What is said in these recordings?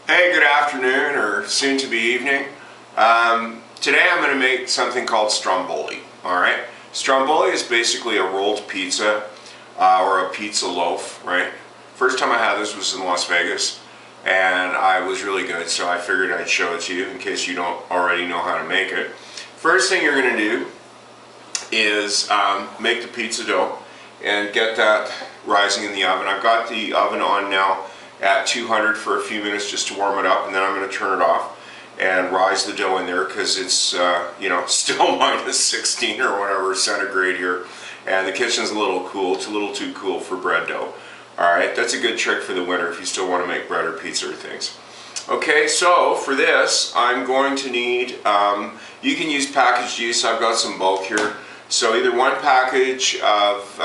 Hey, good afternoon, or soon to be evening. Today I'm going to make something called Stromboli. Alright? Stromboli is basically a rolled pizza or a pizza loaf, right? First time I had this was in Las Vegas, and I was really good, so I figured I'd show it to you in case you don't already know how to make it. First thing you're going to do is make the pizza dough and get that rising in the oven. I've got the oven on now at 200 for a few minutes just to warm it up, and then I'm going to turn it off and rise the dough in there because it's you know, still minus 16 or whatever centigrade here, and the kitchen's a little cool. It's a little too cool for bread dough. Alright, that's a good trick for the winter if you still want to make bread or pizza or things. Okay, so for this I'm going to need, you can use packaged yeast. I've got some bulk here, so either one package of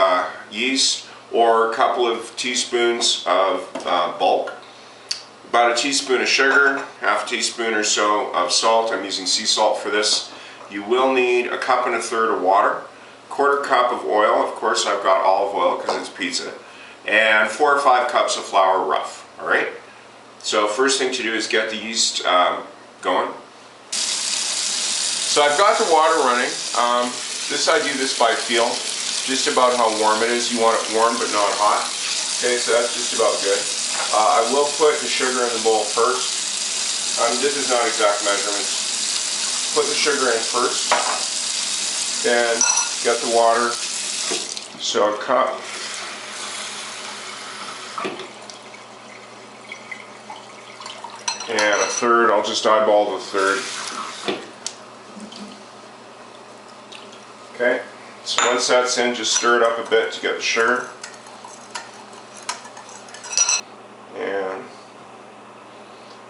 yeast or a couple of teaspoons of bulk, about a teaspoon of sugar, half a teaspoon or so of salt. I'm using sea salt for this. You will need a cup and a third of water, quarter cup of oil, of course I've got olive oil because it's pizza, and 4 or 5 cups of flour rough. Alright, so first thing to do is get the yeast going. So I've got the water running. I do this by feel, just about how warm it is. You want it warm but not hot. Okay, so that's just about good. I will put the sugar in the bowl first. This is not exact measurements. Put the sugar in first, then get the water. So a cup. And a third, I'll just eyeball the third. Okay, so once that's in, just stir it up a bit to get the sugar. And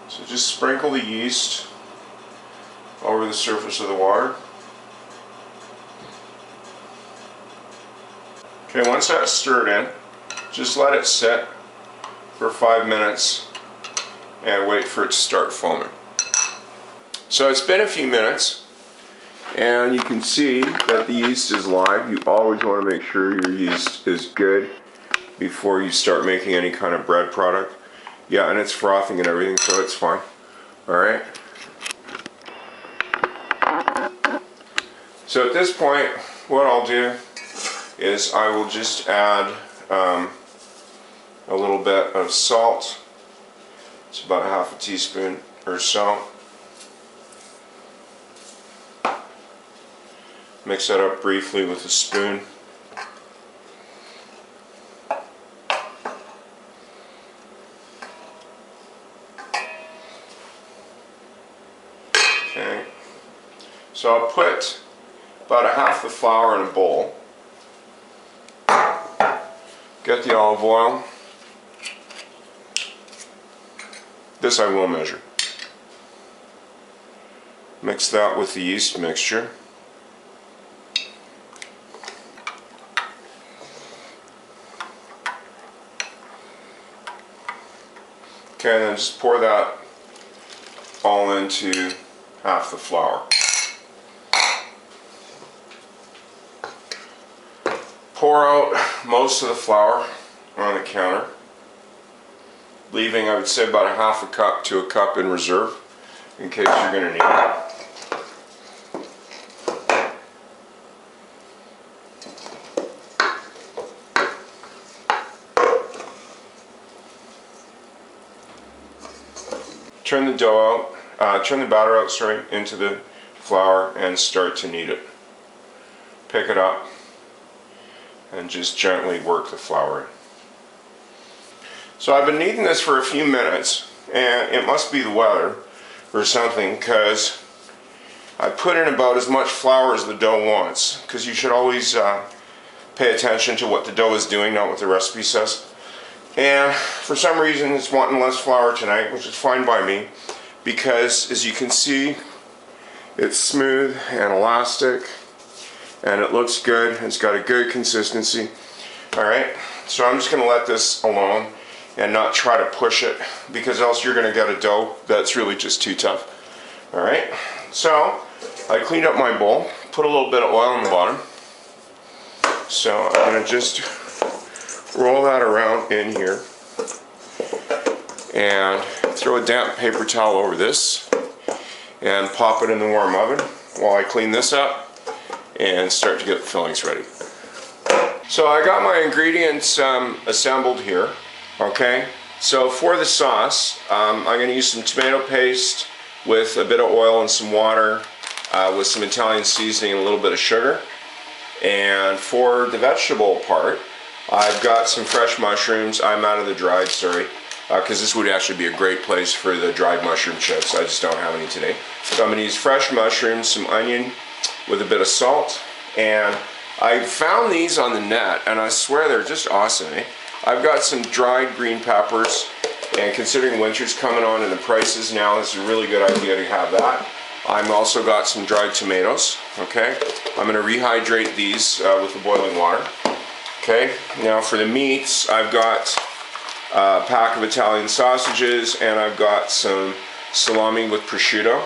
so just sprinkle the yeast over the surface of the water. Okay, once that's stirred in, just let it sit for 5 minutes and wait for it to start foaming. So it's been a few minutes, and you can see that the yeast is live. You always want to make sure your yeast is good before you start making any kind of bread product. Yeah, and it's frothing and everything, so it's fine. Alright. So at this point, what I'll do is I will just add a little bit of salt. It's about half a teaspoon or so. Mix that up briefly with a spoon. Okay. So I'll put about a half the flour in a bowl. Get the olive oil. This I will measure. Mix that with the yeast mixture. Okay, and then just pour that all into half the flour. Pour out most of the flour on the counter, leaving, I would say, about a half a cup to a cup in reserve in case you're going to need it. Turn the dough out, turn the batter out, into the flour and start to knead it. Pick it up and just gently work the flour in. So I've been kneading this for a few minutes, and it must be the weather or something, because I put in about as much flour as the dough wants, because you should always pay attention to what the dough is doing, not what the recipe says. And for some reason it's wanting less flour tonight, which is fine by me, because as you can see, it's smooth and elastic and it looks good. It's got a good consistency. Alright, so I'm just going to let this alone and not try to push it, because else you're going to get a dough that's really just too tough. Alright, so I cleaned up my bowl, put a little bit of oil on the bottom. So I'm going to just roll that around in here and throw a damp paper towel over this and pop it in the warm oven while I clean this up and start to get the fillings ready. So I got my ingredients assembled here, okay? So for the sauce, I'm going to use some tomato paste with a bit of oil and some water with some Italian seasoning and a little bit of sugar. And for the vegetable part, I've got some fresh mushrooms. I'm out of the dried, sorry, because this would actually be a great place for the dried mushroom chips. I just don't have any today. So I'm going to use fresh mushrooms, some onion with a bit of salt, and I found these on the net, and I swear they're just awesome, eh? I've got some dried green peppers, and considering winter's coming on and the prices now, this is a really good idea to have that. I've also got some dried tomatoes, okay? I'm going to rehydrate these with the boiling water. Okay, now for the meats, I've got a pack of Italian sausages, and I've got some salami with prosciutto.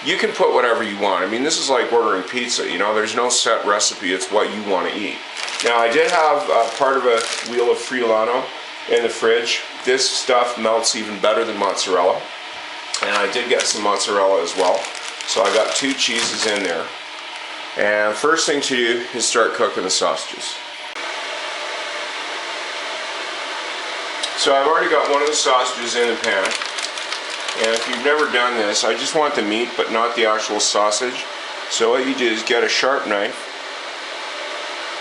You can put whatever you want. I mean, this is like ordering pizza, you know, there's no set recipe, it's what you want to eat. Now, I did have part of a wheel of Friulano in the fridge. This stuff melts even better than mozzarella. And I did get some mozzarella as well. So I got 2 cheeses in there. And first thing to do is start cooking the sausages. So I've already got one of the sausages in the pan. And if you've never done this, I just want the meat but not the actual sausage. So what you do is get a sharp knife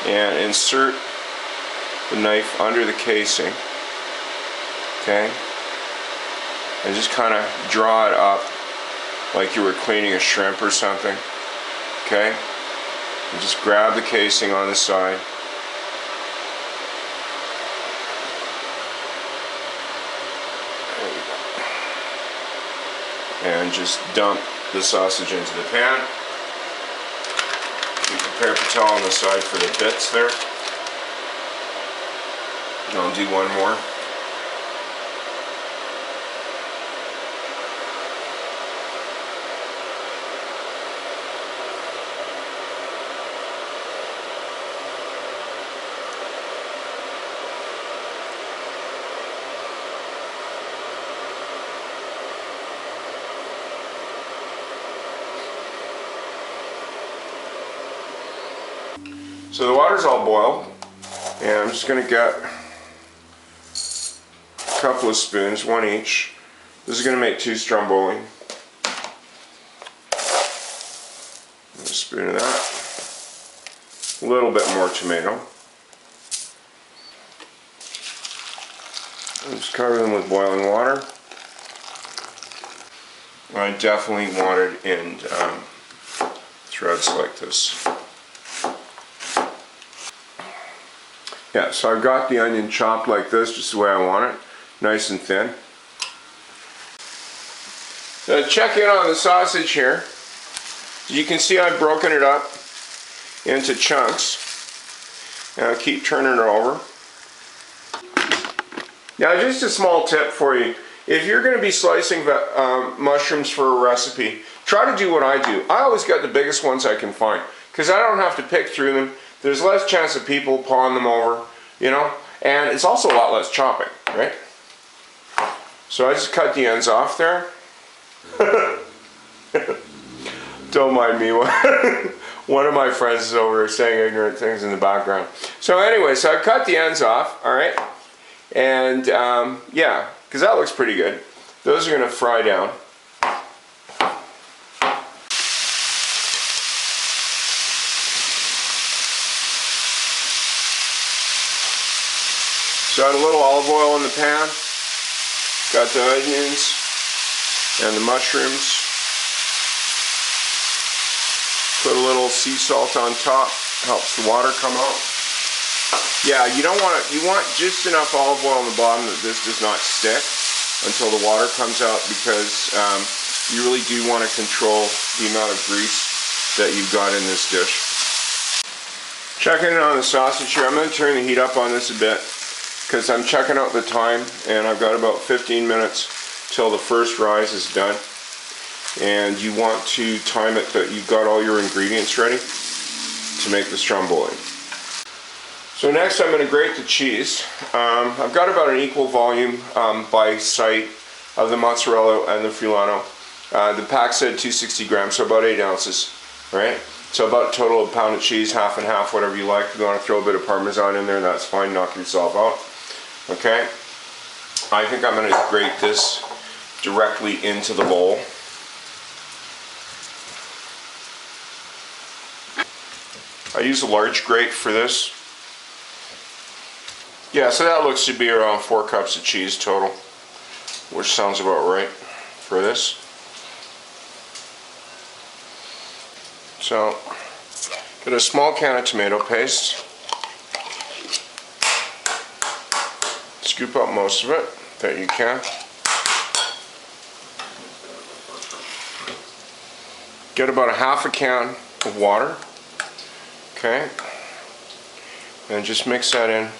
and insert the knife under the casing. Okay? And just kind of draw it up like you were cleaning a shrimp or something. Okay? And just grab the casing on the side. And just dump the sausage into the pan. You prepare paper towel on the side for the bits there. And I'll do one more. So the water's all boiled, and I'm just going to get a couple of spoons, one each. This is going to make 2 stromboli. A spoon of that. A little bit more tomato. And just cover them with boiling water. I definitely want it in threads like this. Yeah, so I've got the onion chopped like this, just the way I want it, nice and thin. So check in on the sausage here. As you can see, I've broken it up into chunks, and I'll keep turning it over. Now, just a small tip for you. If you're going to be slicing mushrooms for a recipe, try to do what I do. I always get the biggest ones I can find, because I don't have to pick through them. There's less chance of people pawing them over, you know, and it's also a lot less chopping, right? So I just cut the ends off there. Don't mind me. One of my friends is over here saying ignorant things in the background. So anyway, so I cut the ends off, all right? And yeah, because that looks pretty good. Those are going to fry down. So I had a little olive oil in the pan, got the onions and the mushrooms, put a little sea salt on top, helps the water come out. Yeah, you don't want it, you want just enough olive oil on the bottom that this does not stick until the water comes out, because you really do want to control the amount of grease that you've got in this dish. Checking in on the sausage here, I'm going to turn the heat up on this a bit, because I'm checking out the time, and I've got about 15 minutes till the first rise is done. And you want to time it that you've got all your ingredients ready to make the stromboli. So next I'm going to grate the cheese. I've got about an equal volume by sight of the mozzarella and the Fulano. The pack said 260 grams, so about 8 ounces, right? So about a total of a pound of cheese, half and half, whatever you like. If you want to throw a bit of Parmesan in there, that's fine, knock yourself out. Okay, I think I'm going to grate this directly into the bowl. I use a large grate for this. Yeah, so that looks to be around 4 cups of cheese total, which sounds about right for this. So, get a small can of tomato paste. Scoop up most of it that you can. Get about a half a can of water. Okay. And just mix that in.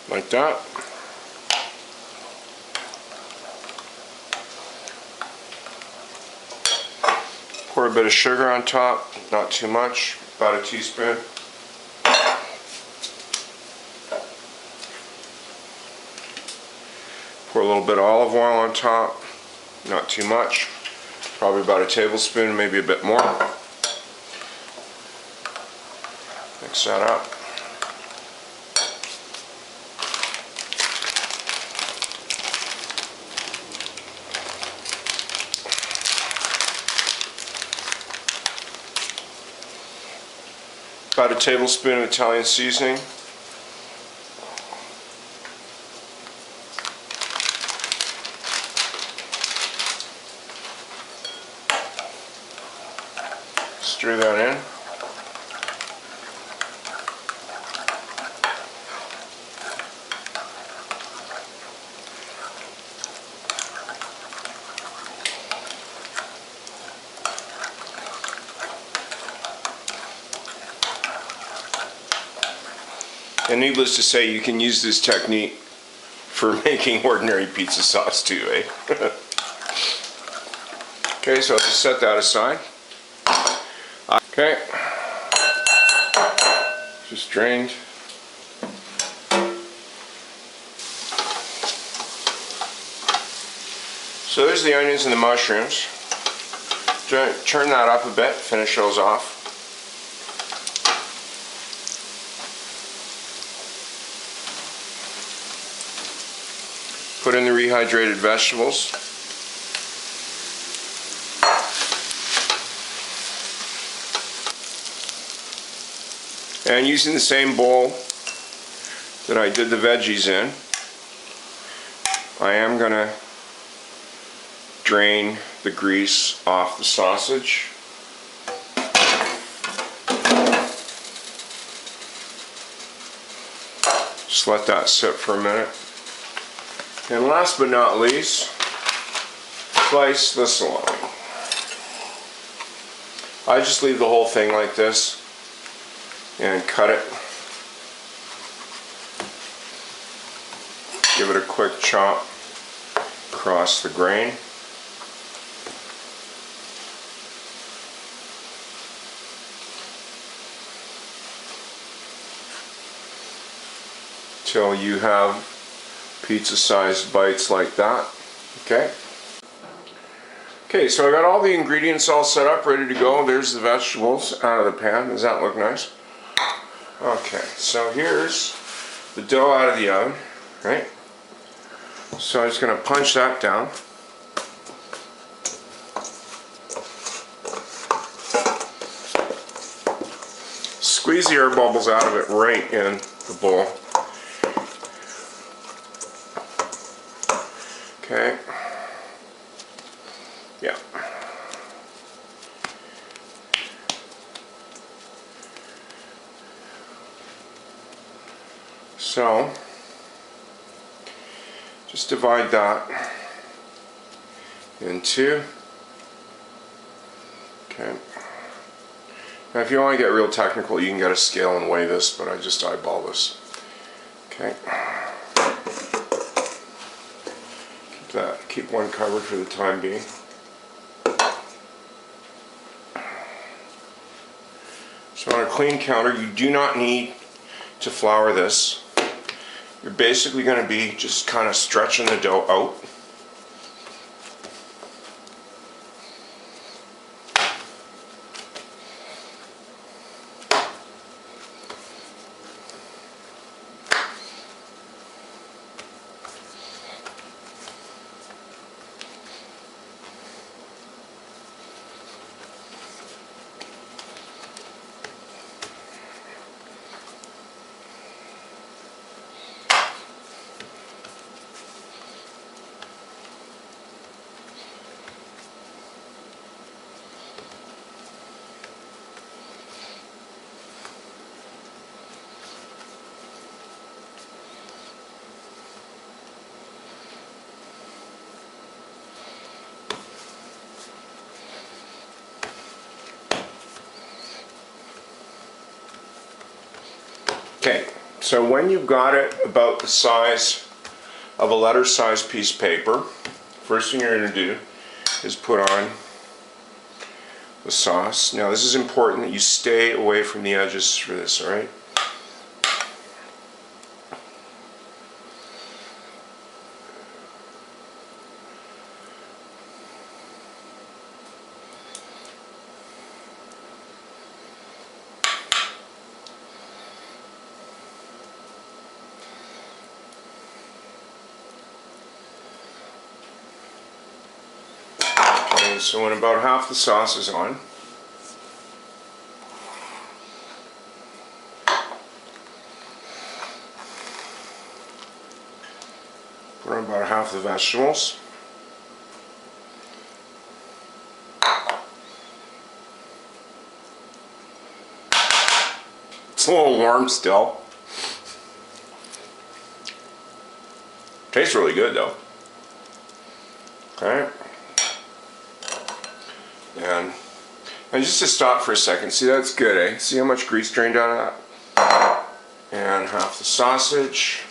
Like that. Pour a bit of sugar on top, not too much, about a teaspoon. Pour a little bit of olive oil on top, not too much, probably about a tablespoon, maybe a bit more. Mix that up. About a tablespoon of Italian seasoning. Stir that in. And needless to say, you can use this technique for making ordinary pizza sauce too, eh? Okay, so I'll just set that aside. Okay, just drained. So there's the onions and the mushrooms. Turn that up a bit, finish those off. Put in the rehydrated vegetables. And using the same bowl that I did the veggies in, I am going to drain the grease off the sausage. Just let that sit for a minute. And last but not least, slice the salami. I just leave the whole thing like this and cut it. Give it a quick chop across the grain. Till you have pizza-sized bites like that. Okay. Okay, so I got all the ingredients all set up, ready to go. There's the vegetables out of the pan. Does that look nice? Okay, so here's the dough out of the oven, right? So I'm just going to punch that down. Squeeze the air bubbles out of it right in the bowl. Okay. Yeah. So, just divide that in two. Okay. Now if you want to get real technical, you can get a scale and weigh this, but I just eyeball this. Okay. Keep one covered for the time being. So on a clean counter, you do not need to flour this. You're basically going to be just kind of stretching the dough out. Okay, so when you've got it about the size of a letter-sized piece of paper, first thing you're going to do is put on the sauce. Now this is important that you stay away from the edges for this, alright? Okay, so when about half the sauce is on, put on about half the vegetables. It's a little warm still. Tastes really good though. Okay. And just to stop for a second, see, that's good, eh? See how much grease drained out of that? And half the sausage.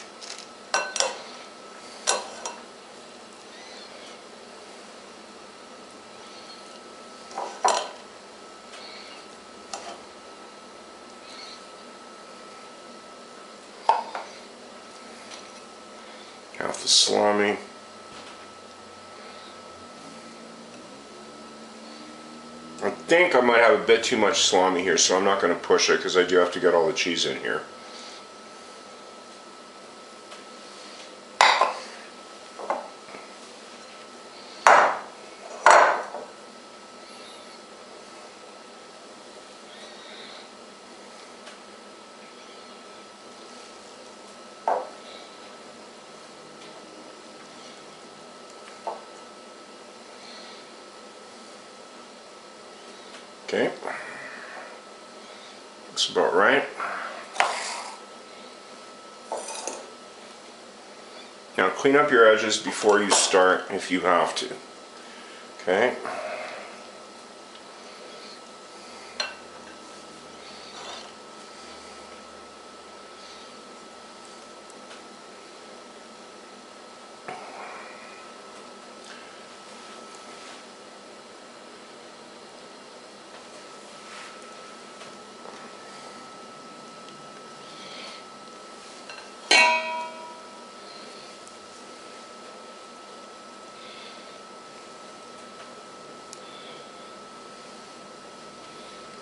Half the salami. I think I might have a bit too much salami here, so I'm not going to push it because I do have to get all the cheese in here. Okay, looks about right. Now clean up your edges before you start if you have to. Okay.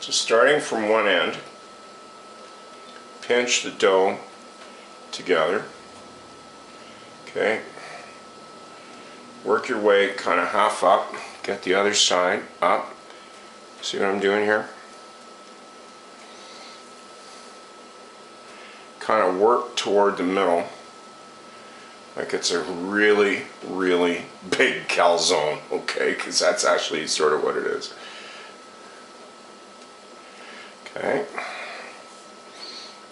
So starting from one end, pinch the dough together. Okay. Work your way kind of half up. Get the other side up. See what I'm doing here? Kind of work toward the middle. Like it's a really, really big calzone, okay? Because that's actually sort of what it is. Okay.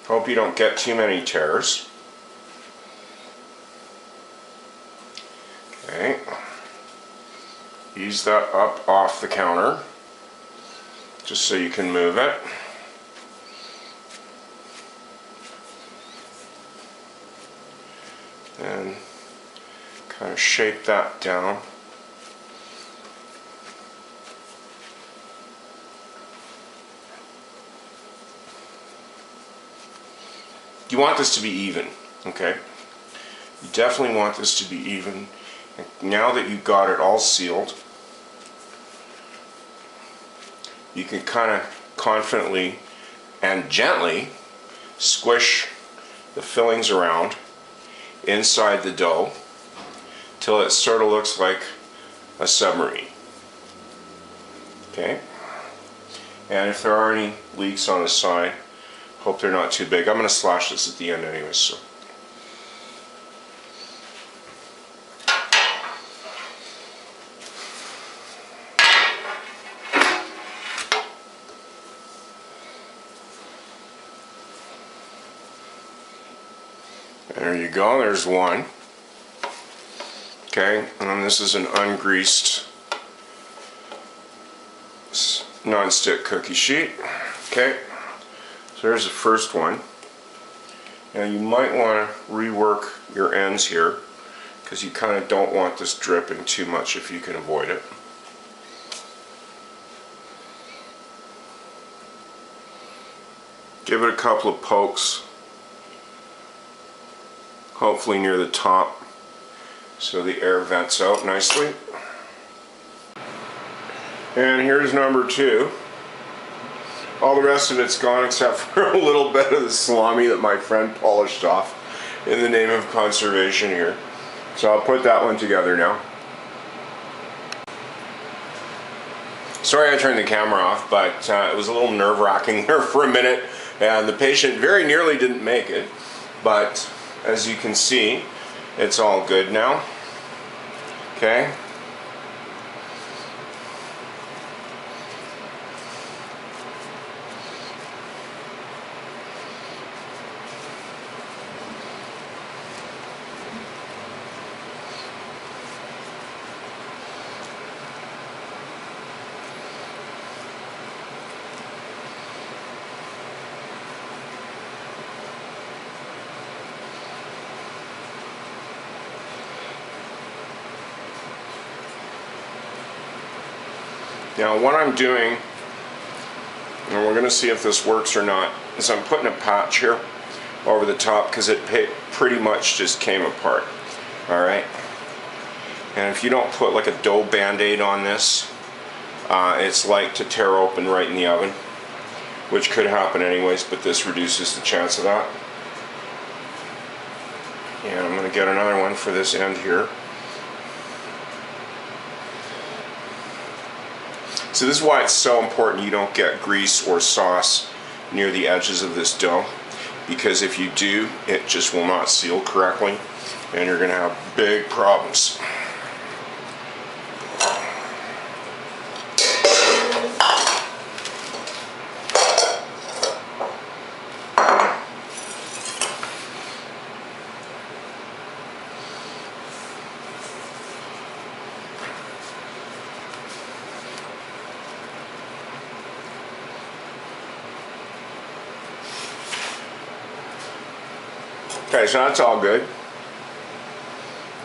Hope you don't get too many tears. Okay. Ease that up off the counter, just so you can move it. And kind of shape that down. you want this to be even, okay? You definitely want this to be even. And now that you've got it all sealed, you can kind of confidently and gently squish the fillings around inside the dough till it sort of looks like a submarine. Okay? And if there are any leaks on the side, hope they're not too big. I'm going to slash this at the end anyway, so. There you go, there's one. Okay, and this is an ungreased non-stick cookie sheet. Okay, so there's the first one. Now you might want to rework your ends here because you kind of don't want this dripping too much if you can avoid it. Give it a couple of pokes, hopefully near the top, so the air vents out nicely. And here's number two. All the rest of it's gone except for a little bit of the salami that my friend polished off in the name of conservation here. So I'll put that one together now. Sorry I turned the camera off, but it was a little nerve-wracking there for a minute, and the patient very nearly didn't make it, but as you can see, it's all good now. Okay. Now what I'm doing, and we're going to see if this works or not, is I'm putting a patch here over the top because it pretty much just came apart. Alright? And if you don't put like a dough band-aid on this, it's like to tear open right in the oven, which could happen anyways, but this reduces the chance of that. And I'm going to get another one for this end here. So this is why it's so important you don't get grease or sauce near the edges of this dough, because if you do, it just will not seal correctly and you're going to have big problems. Okay, so that's all good.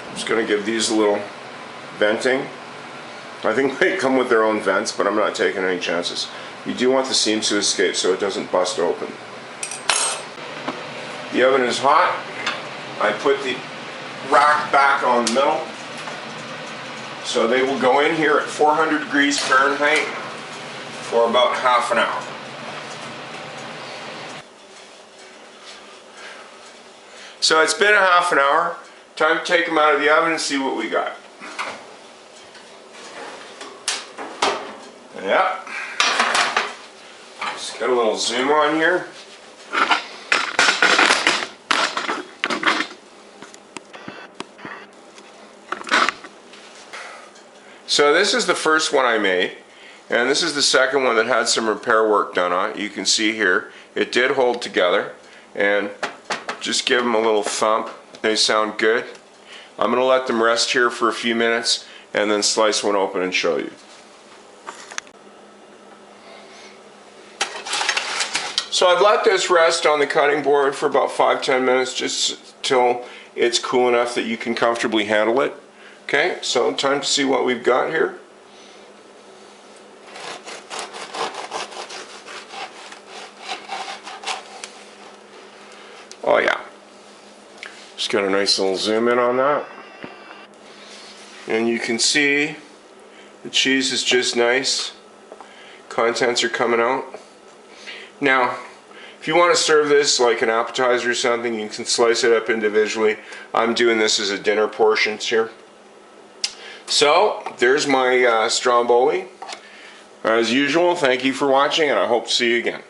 I'm just going to give these a little venting. I think they come with their own vents, but I'm not taking any chances. You do want the seams to escape so it doesn't bust open. The oven is hot. I put the rack back on the middle. So they will go in here at 400 degrees Fahrenheit for about half an hour. So it's been a half an hour. Time to take them out of the oven and see what we got. Yep. Just got a little zoom on here. So this is the first one I made, and this is the second one that had some repair work done on it. You can see here, it did hold together, and just give them a little thump. They sound good. I'm going to let them rest here for a few minutes and then slice one open and show you. So I've let this rest on the cutting board for about 5-10 minutes just till it's cool enough that you can comfortably handle it. Okay, so time to see what we've got here. Oh yeah. Just got a nice little zoom in on that. And you can see the cheese is just nice. Contents are coming out. Now, if you want to serve this like an appetizer or something, you can slice it up individually. I'm doing this as a dinner portion here. So, there's my Stromboli. As usual, thank you for watching, and I hope to see you again.